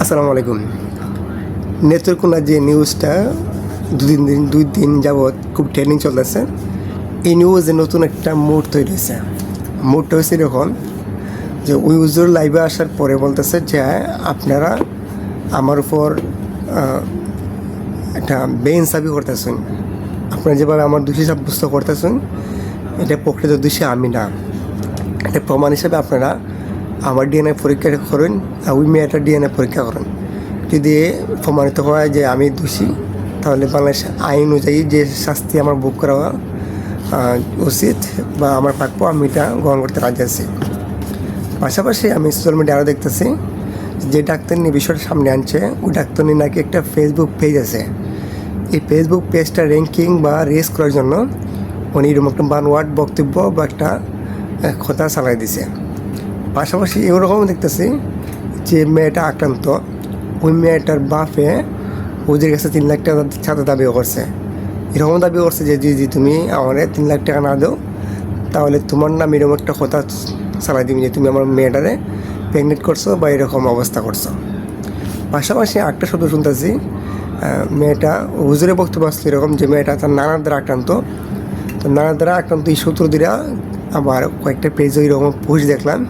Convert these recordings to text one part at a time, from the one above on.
আসসালামু আলাইকুম। নেত্রকোনা যে নিউজটা দুই দিন যাবৎ খুব ট্রেন্ডিং চলতেছে, এই নিউজে নতুন একটা মুড তৈরি হয়েছে। মুডটা হয়েছে এরকম যে ওই হুজুর লাইভে আসার পরে বলতেছে যে আপনারা আমার উপর একটা বেইনসাফি করতেছেন, আপনারা যেভাবে আমার দোষী সাব্যস্ত করতেছেন এটা প্রকৃত দোষী আমি না। এটা প্রমাণ হিসাবে আপনারা আমার ডিএনএ পরীক্ষা করেন আর ওই মেয়েটার ডিএনএ পরীক্ষা করেন। যদি প্রমাণিত হয় যে আমি দোষী, তাহলে বাংলাদেশ আইন অনুযায়ী যে শাস্তি আমার ভোগ করা উচিত বা আমার প্রাপ্য, আমি এটা গ্রহণ করতে রাজি আছি। পাশাপাশি আমি সোশ্যাল মিডিয়া আরও দেখতেছি যে ডাক্তার নিয়ে বিষয়টা সামনে আনছে, ওই ডাক্তার নিয়ে নাকি একটা ফেসবুক পেজ আছে। এই ফেসবুক পেজটা র্যাঙ্কিং বা রেস করার জন্য উনি এরকম একটা বানওয়ার্ড বক্তব্য বা একটা কথা চালাই দিছে। পাশাপাশি এরকম দেখতেছি যে মেয়েটা আক্রান্ত, ওই মেয়েটার বাপে ওদের কাছে 3 লাখ টাকা ছাত্র দাবি করছে। এরকম দাবি করছে যে যদি তুমি আমার 3 লাখ টাকা না দাও তাহলে তোমার নাম এরকম একটা কথা চালাই দিবি যে তুমি আমার মেয়েটারে প্রেগনেন্ট করছো বা এরকম অবস্থা করছো। পাশাপাশি একটা শব্দ শুনতেছি, মেয়েটা হুজুরের বক্তব্য আসছে এরকম যে মেয়েটা তার নানার দ্বারা আক্রান্ত। তো নানার দ্বারা আক্রান্ত এই সূত্র দিয়ে আবার কয়েকটা পেজে এরকম পোস্ট দেখলাম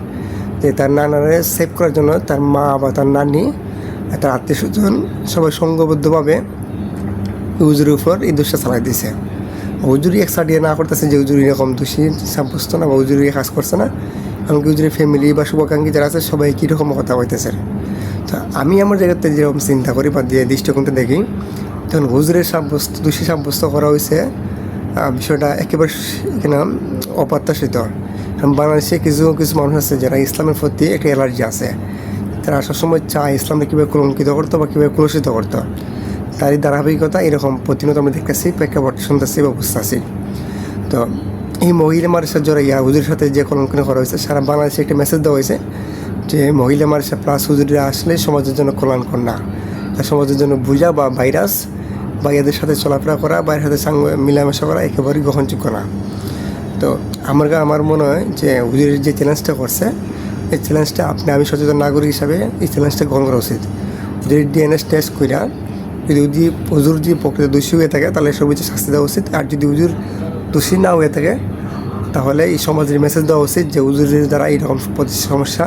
যে তার নানারে সেভ করার জন্য তার মা বা তার নানি, তার আত্মীয় স্বজন সবাই সংঘবদ্ধভাবে হুজুরের উপর এই দোষটা চালাই দিয়েছে। হুজুরি একসাটিয়ে না করতেছে যে হুজুরি এরকম দোষী সাব্যস্ত না বা হুজুরি কাজ করছে না, এমনকি হুজুরের ফ্যামিলি বা শুভাকাঙ্ক্ষী যারা আছে সবাই কীরকম কথা হইতেছে। তো আমি আমার জায়গাতে যেরকম চিন্তা করি বা দিয়ে দৃষ্টিকোণটা দেখি, তখন হুজুরের দোষী সাব্যস্ত করা হয়েছে, বিষয়টা একেবারে এখানে অপ্রত্যাশিত। বাংলাদেশে কিছু কিছু মানুষ আছে যারা ইসলামের প্রতি একটা অ্যালার্জি আছে, তারা সবসময় চায় ইসলামকে কীভাবে কলঙ্কিত করতো বা কীভাবে কলুষিত করতো। তারই ধারাবাহিকতা এরকম প্রতিনিয়ত আমরা দেখতেছি, প্রেক্ষাপট শুনতেছি বা বুঝতেছি। তো এই মহিলা মাদ্রাসা জড়াইয়া হুজুরের সাথে যে কলঙ্কিত করা হয়েছে, সারা বাংলাদেশে একটা মেসেজ দেওয়া হয়েছে যে মহিলা মাদ্রাসা প্লাস হুজুরিরা আসলে সমাজের জন্য কল্যাণকর না, তা সমাজের জন্য বোঝা বা ভাইরাস বা এদের সাথে চলাফেরা করা বা এর সাথে মিলামেশা করা একেবারেই গ্রহণযোগ্য না। তো আমার মনে হয় যে হুজুরের যে চ্যালেঞ্জটা করছে, এই চ্যালেঞ্জটা আমি সচেতন নাগরিক হিসাবে এই চ্যালেঞ্জটা গ্রহণ করা উচিত। হুজুরের ডিএনএ টেস্ট কইরা যদি হুজুর যদি প্রকৃত দোষী হয়ে থাকে তাহলে সর্বোচ্চ শাস্তি দেওয়া উচিত, আর যদি হুজুর দোষী না হয়ে থাকে তাহলে এই সমাজের মেসেজ দেওয়া উচিত যে হুজুরের দ্বারা এইরকম সমস্যা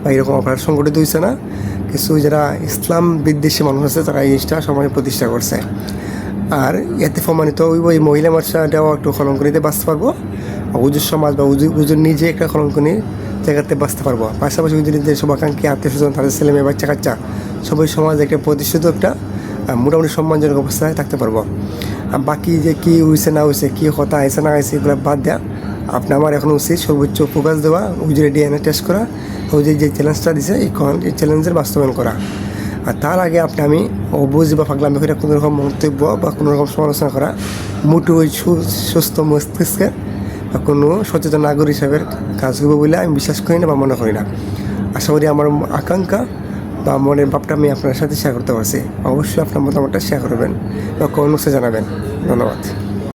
বা এইরকম অপরাধ সংগঠিত হয়েছে না। কিছু যারা ইসলাম বিদ্বেষী মানুষ আছে তারা এই জিনিসটা সমাজে প্রতিষ্ঠা করছে। আর এতে প্রমাণিত হইব এই মহিলা মাদ্রাসাটাও একটু কলঙ্কনিতে বাঁচতে পারবো, হুজুর সমাজ বা হুজুর নিজে একটা কলঙ্কনি জায়গাতে বাঁচতে পারবো। পাশাপাশি হুজুরের যে শুভাকাঙ্ক্ষী আত্মীয় স্বজন, তাদের ছেলে মেয়ে বাচ্চা কাচ্চা সবাই সমাজ একটা প্রতিষ্ঠিত একটা মোটামুটি সম্মানজনক অবস্থায় থাকতে পারবো। আর বাকি যে কী হয়েছে না হয়েছে, কী কথা হয়েছে না হয়েছে, এগুলো বাদ দেওয়া আমার এখন উচিত সর্বোচ্চ ফোকাস দেওয়া, হুজুরের ডিএনএ টেস্ট করা, হুজুর যে চ্যালেঞ্জটা দিছে এই চ্যালেঞ্জের বাস্তবায়ন করা। আর তার আগে আমি অবুঝ বা পাগলামি করে কোনো রকম মন্তব্য বা কোনো রকম সমালোচনা করা মোটু ওই সুস্থ মস্তিষ্কে বা কোনো সচেতন নাগরিক হিসাবে কাজ করবো বলে আমি বিশ্বাস করি না বা মনে করি না। আশা করি আমার আকাঙ্ক্ষা বা মনের ভাবটা আমি আপনার সাথে শেয়ার করতে পারছি। অবশ্যই আপনার মতামতটা শেয়ার করবেন বা কমেন্ট বক্সে জানাবেন। ধন্যবাদ।